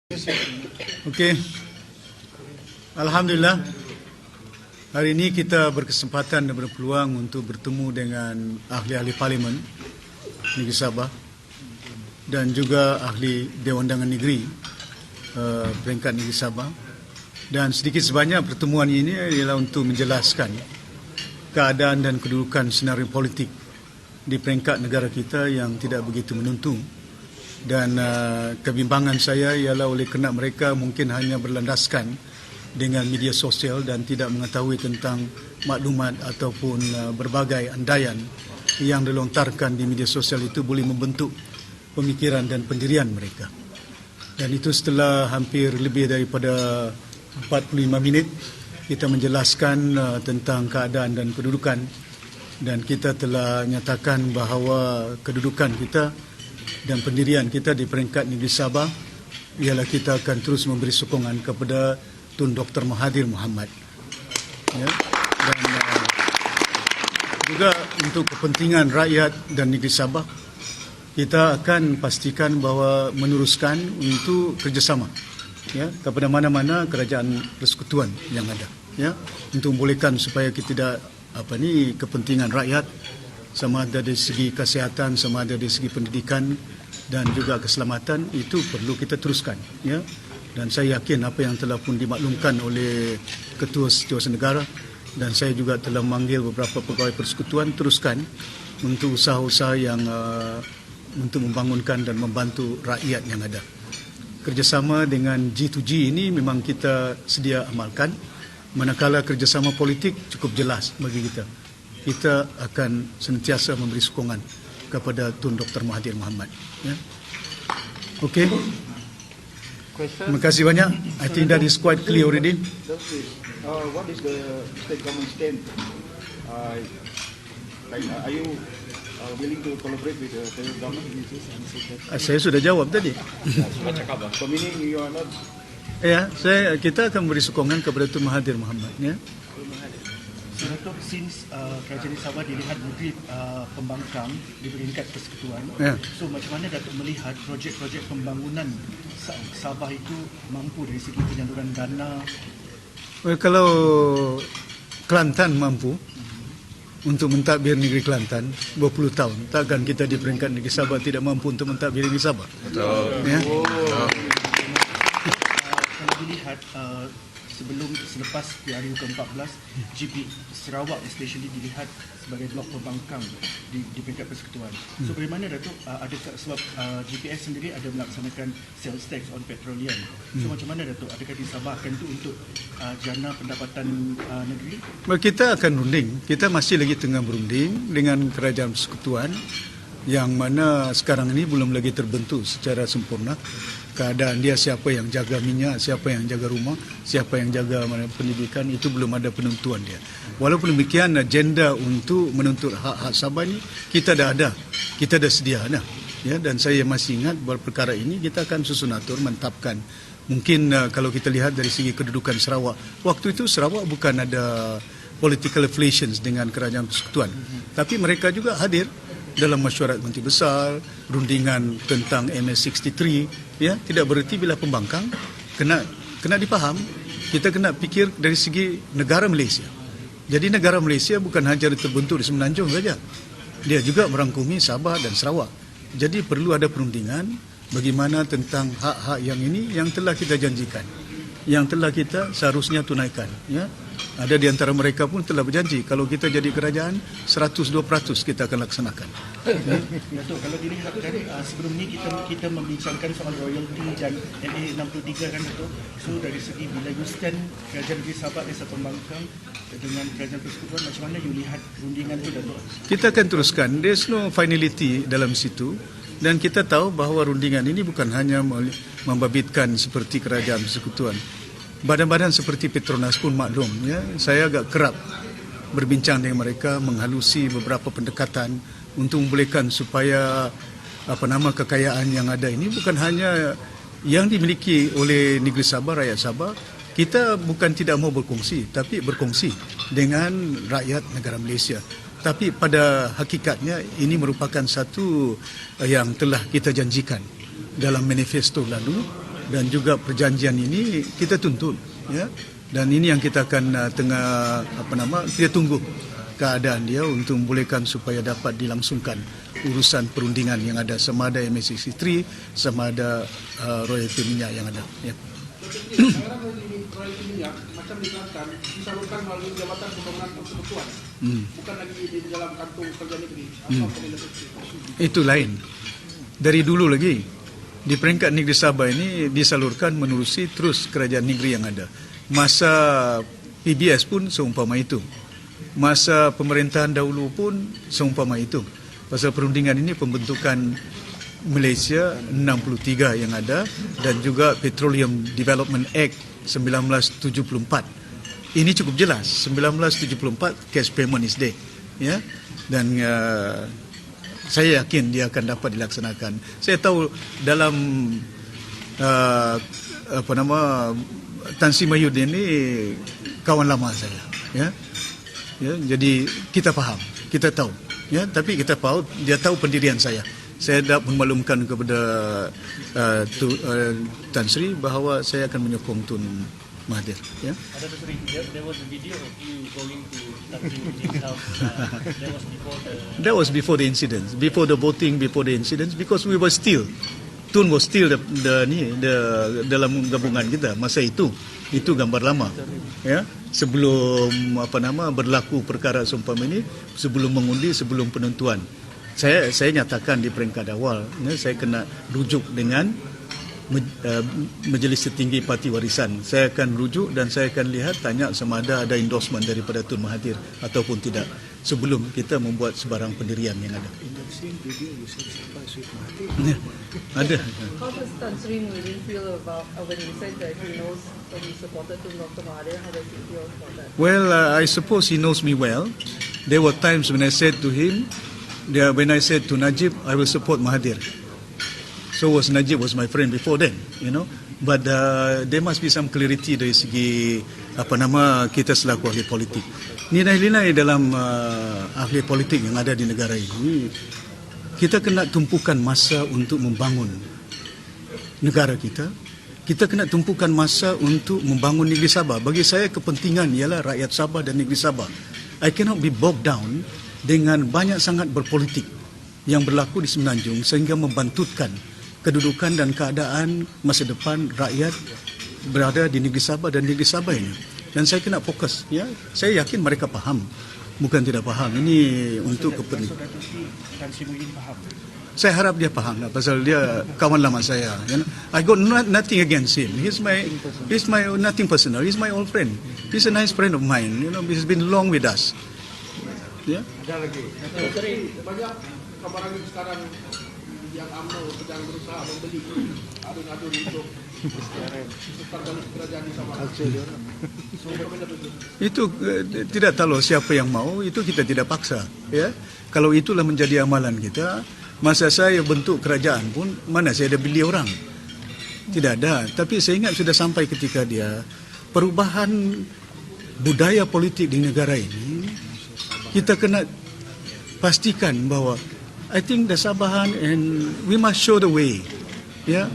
Okey. Alhamdulillah. Hari ini kita berkesempatan dan berpeluang untuk bertemu dengan ahli-ahli parlimen Negeri Sabah dan juga ahli Dewan Undangan Negeri peringkat Negeri Sabah. Dan sedikit sebanyak pertemuan ini ialah untuk menjelaskan keadaan dan kedudukan senario politik di peringkat negara kita yang tidak begitu menentu. Dan kebimbangan saya ialah oleh kerana mereka mungkin hanya berlandaskan dengan media sosial dan tidak mengetahui tentang maklumat ataupun berbagai andaian yang dilontarkan di media sosial itu boleh membentuk pemikiran dan pendirian mereka. Dan itu setelah hampir lebih daripada 45 minit kita menjelaskan tentang keadaan dan kedudukan, dan kita telah nyatakan bahawa kedudukan kita dan pendirian kita di peringkat Negeri Sabah ialah kita akan terus memberi sokongan kepada Tun Dr. Mahathir Mohamad. Ya. Dan juga untuk kepentingan rakyat dan Negeri Sabah, kita akan pastikan bahawa meneruskan untuk kerjasama ya, kepada mana-mana kerajaan persekutuan yang ada, ya, untuk membolehkan supaya kita tidak kepentingan rakyat, sama ada dari segi kesihatan, sama ada dari segi pendidikan dan juga keselamatan, itu perlu kita teruskan, ya. Dan saya yakin apa yang telah pun dimaklumkan oleh Ketua Setiausaha Negara, dan saya juga telah memanggil beberapa pegawai persekutuan, teruskan untuk usaha-usaha yang untuk membangunkan dan membantu rakyat yang ada. Kerjasama dengan G2G ini memang kita sedia amalkan, manakala kerjasama politik cukup jelas bagi kita. Kita akan senantiasa memberi sokongan kepada Tun Dr. Mahathir Mohamad. Ya. Okey. Terima kasih banyak. I think that is quite clear already. What is the state government stand? Are you willing to collaborate with the federal government? Saya sudah jawab tadi. So meaning you are not. Ya, kita akan memberi sokongan kepada Tun Mahathir Mohamad. Ya. Datuk, since Kerajaan Sabah dilihat negeri pembangkang di peringkat persekutuan, so macam mana Datuk melihat projek-projek pembangunan Sabah itu mampu dari segi penyaluran dana? Kalau Kelantan mampu untuk mentadbir negeri Kelantan berpuluh tahun, takkan kita di peringkat negeri Sabah tidak mampu untuk mentadbir negeri Sabah. Betul. Ya? Kalau dilihat selepas PRU ke-14, GP Sarawak especially dilihat sebagai blok pembangkang di peringkat persekutuan. So bagaimana Datuk, adakah sebab GPS sendiri ada melaksanakan sales tax on petroleum. So macam mana Datuk, adakah disabahkan itu untuk jana pendapatan negeri? Kita akan runding. Kita masih lagi tengah berunding dengan kerajaan persekutuan yang mana sekarang ini belum lagi terbentuk secara sempurna. Keadaan dia, siapa yang jaga minyak, siapa yang jaga rumah, siapa yang jaga pendidikan, itu belum ada penentuan dia. Walaupun demikian, agenda untuk menuntut hak-hak Sabah ini kita dah ada, kita dah sedia dah. Ya, dan saya masih ingat bahawa perkara ini kita akan susun atur, mantapkan. Mungkin kalau kita lihat dari segi kedudukan Sarawak, waktu itu Sarawak bukan ada political affiliations dengan kerajaan persekutuan, tapi mereka juga hadir dalam mesyuarat Menteri Besar, rundingan tentang MS63, ya, tidak bererti bila pembangkang kena dipaham. Kita kena fikir dari segi negara Malaysia. Jadi negara Malaysia bukan hanya terbentuk di Semenanjung saja. Dia juga merangkumi Sabah dan Sarawak. Jadi perlu ada perundingan bagaimana tentang hak-hak yang ini yang telah kita janjikan, yang telah kita seharusnya tunaikan, ya. Ada di antara mereka pun telah berjanji kalau kita jadi kerajaan 102% kita akan laksanakan. Datuk, kalau dilihat dari sebelum ni kita membincangkan soal royalty dan LA63 kan Datuk. So dari segi bila you stand kerajaan negeri Sabah as a pembangkang dengan kerajaan persekutuan, macam mana you lihat rundingan tu Datuk? Kita akan teruskan. There's no finality dalam situ. Dan kita tahu bahawa rundingan ini bukan hanya membabitkan seperti kerajaan persekutuan. Badan-badan seperti Petronas pun maklum, ya. Saya agak kerap berbincang dengan mereka, menghalusi beberapa pendekatan untuk membolehkan supaya kekayaan yang ada ini bukan hanya yang dimiliki oleh negeri Sabah, rakyat Sabah. Kita bukan tidak mau berkongsi, tapi berkongsi dengan rakyat negara Malaysia. Tapi pada hakikatnya ini merupakan satu yang telah kita janjikan dalam manifesto lalu dan juga perjanjian ini kita tuntut, ya. Dan ini yang kita akan kita tunggu keadaan dia untuk membolehkan supaya dapat dilangsungkan urusan perundingan yang ada, sama ada MA63, sama ada royalti minyak yang ada. Ya. Sekarang royalti minyak macam diterangkan disalurkan melalui Jabatan Pembangunan Persekutuan, bukan lagi di dalam kantung kerja negeri. Apa komentar? Itu lain. Dari dulu lagi di peringkat negeri Sabah ini disalurkan menerusi terus kerajaan negeri yang ada. Masa PBS pun seumpama itu. Masa pemerintahan dahulu pun seumpama itu. Pasal perundingan ini pembentukan Malaysia 63 yang ada dan juga Petroleum Development Act 1974. Ini cukup jelas. 1974 cash payment is there. Ya. Dan saya yakin dia akan dapat dilaksanakan. Saya tahu dalam Tan Sri Mahyudin ini kawan lama saya, ya. Ya, jadi kita faham, kita tahu, ya. Tapi kita tahu dia tahu pendirian saya. Saya dah memaklumkan kepada Tan Sri bahawa saya akan menyokong Tun Mahathir, ya. There was a video of you going to Tan Sri Mahyudin's house. That was before the incident, before the voting, before the incidents, because we were still, Tun was still dalam gabungan kita masa itu. Itu gambar lama, ya. Sebelum berlaku perkara seumpama ini, sebelum mengundi, sebelum penentuan. Saya nyatakan di peringkat awal, ya, saya kena rujuk dengan Majlis Tertinggi Parti Warisan. Saya akan rujuk dan saya akan lihat, tanya sama ada endorsement daripada Tun Mahathir ataupun tidak sebelum kita membuat sebarang pendirian yang ada. Ya, ada. How does Tan Sri Muhyiddin feel about when he said that he knows when he supported Dr. Mahathir? How does he feel about that? Well, I suppose he knows me well. There were times when I said to him, when I said to Najib, I will support Mahathir. So was Najib was my friend before then, you know. But there must be some clarity dari segi kita selaku ahli politik. Nilai-nilai dalam ahli politik yang ada di negara ini, kita kena tumpukan masa untuk membangun negara kita. Kita kena tumpukan masa untuk membangun negeri Sabah. Bagi saya kepentingan ialah rakyat Sabah dan negeri Sabah. I cannot be bogged down dengan banyak sangat berpolitik yang berlaku di Semenanjung sehingga membantutkan kedudukan dan keadaan masa depan rakyat berada di negeri Sabah dan negeri Sabah ini. Dan saya kena fokus, ya. Saya yakin mereka faham, bukan tidak faham. Ini untuk kepentingan. Tan Sri Muhyiddin faham. Saya harap dia faham lah, pasal dia kawan lama saya. You know? I got nothing against him. He's my nothing personal. He's my old friend. He's a nice friend of mine. You know, he's been long with us. Ya. Ada lagi. Banyak kabar angin sekarang yang UMNO sedang berusaha membeli adun-adun untuk tukar balik kerajaan di Sabah. Itu tidak tahu siapa yang mau, itu kita tidak paksa, ya. Kalau itulah menjadi amalan kita, masa saya bentuk kerajaan pun mana saya ada beli orang. Tidak ada, tapi saya ingat sudah sampai ketika dia perubahan budaya politik di negara ini, kita kena pastikan bahawa I think the Sabahan and we must show the way. Yeah,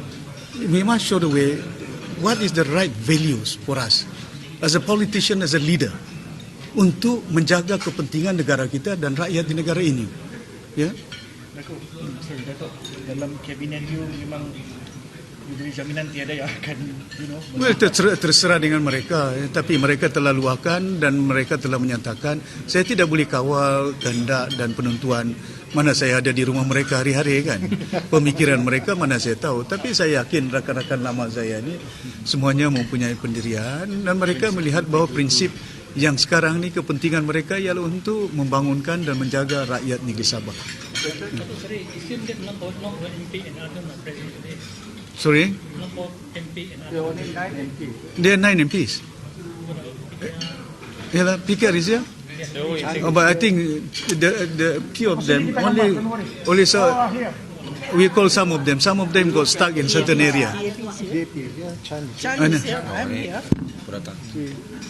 we must show the way. What is the right values for us as a politician, as a leader, untuk menjaga kepentingan negara kita dan rakyat di negara ini. Ya. Datuk, dalam kabinet you memang diberi jaminan tiada yang akan, Well, terserah dengan mereka, tapi mereka telah luahkan dan mereka telah menyatakan saya tidak boleh kawal kehendak dan penentuan. Mana saya ada di rumah mereka hari-hari kan. Pemikiran mereka mana saya tahu. Tapi saya yakin rakan-rakan lama saya ini semuanya mempunyai pendirian dan mereka melihat bahawa prinsip yang sekarang ni kepentingan mereka ialah untuk membangunkan dan menjaga rakyat negeri Sabah. Sorry? There are 9 MPs. Yalah, PKR is here? But I think the few of them only saw. We call some of them. Some of them got stuck in certain area. Chan is here. I'm here. datang.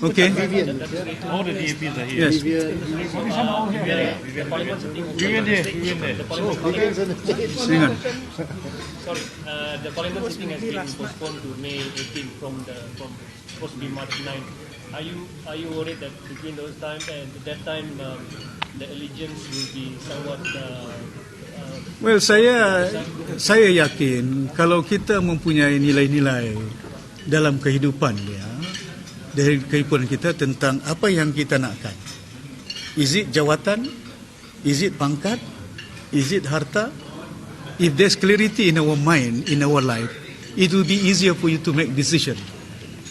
Okay. All the DAPs are here. Yes. The parliament sitting the parliament Silakan. sorry, the parliament sitting has been postponed to May 18 from supposed to be March 9. Are you worried that between those times and that time the allegiance will be somewhat Well, saya yakin kalau kita mempunyai nilai-nilai dalam kehidupan dia, dari kehidupan kita tentang apa yang kita nakkan. Is it jawatan? Is it pangkat? Is it harta? If there's clarity in our mind, in our life, it will be easier for you to make decision.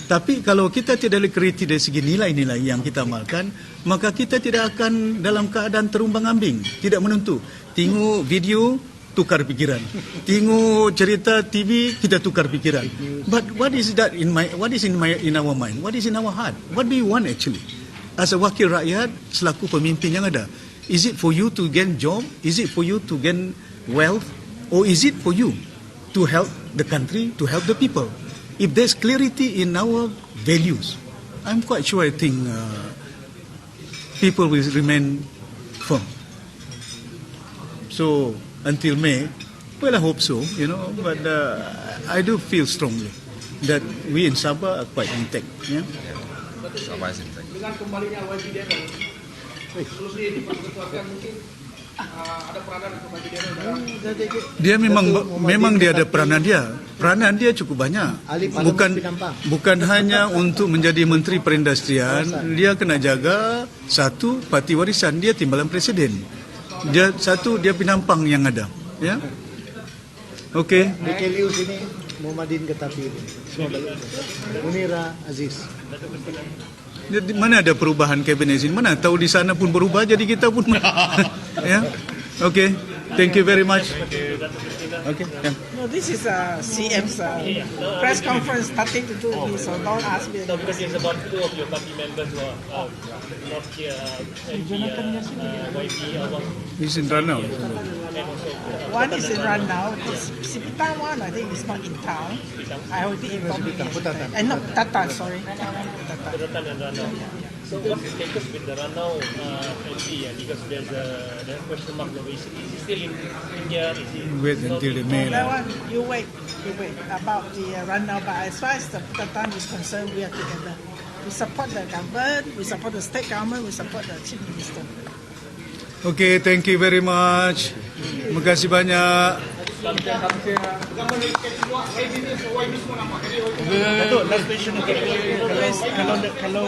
Tapi kalau kita tidak ada clarity dari segi nilai-nilai yang kita amalkan, maka kita tidak akan dalam keadaan terumbang-ambing, tidak menentu. Tengok video, tukar pikiran. Tengok cerita TV, kita tukar pikiran. But what is that in our mind? What is in our heart? What do you want actually? As a wakil rakyat, selaku pemimpin yang ada, is it for you to gain job? Is it for you to gain wealth? Or is it for you to help the country, to help the people? If there's clarity in our values, I'm quite sure I think people will remain firm. So until May, well, I hope so, but I do feel strongly that we in Sabah are quite intact. Yeah? Sabah is intact. Dengan kembalinya YB Daniel, seluruhnya diperketuakan mungkin ada peranan untuk YB Daniel dalam Dia memang dia ada peranan dia. Peranan dia cukup banyak. Bukan hanya untuk menjadi menteri perindustrian, dia kena jaga satu parti warisan dia timbalan presiden. Dia pinampang yang ada, ya. Okey. Di KLU sini Muhammadin Ketapi semua balik. Munira Aziz. Di mana ada perubahan kabinet sini? Mana tahu di sana pun berubah, jadi kita pun ya. Okey. Thank you very much. Okay. Yeah. No, this is CM's press conference starting to do this, so don't ask me. so because it's about two of your party members who are not here, YB Awang He's in Ranau. and also One is in Ranau. Si Pitang one, I think, is not in town. I already informed him. No, Tatan, sorry. Tatan. Ratan and Ranau. So what's the status with the Ranau MP? Because there's a question mark over is he still in India? Is he Wait until the May. That one, you wait about the Ranau. But as far as the Tatan is concerned, we are together. We support the government, we support the state government, we support the chief minister. Okay, thank you very much. Terima kasih banyak. Datuk, last question. Kalau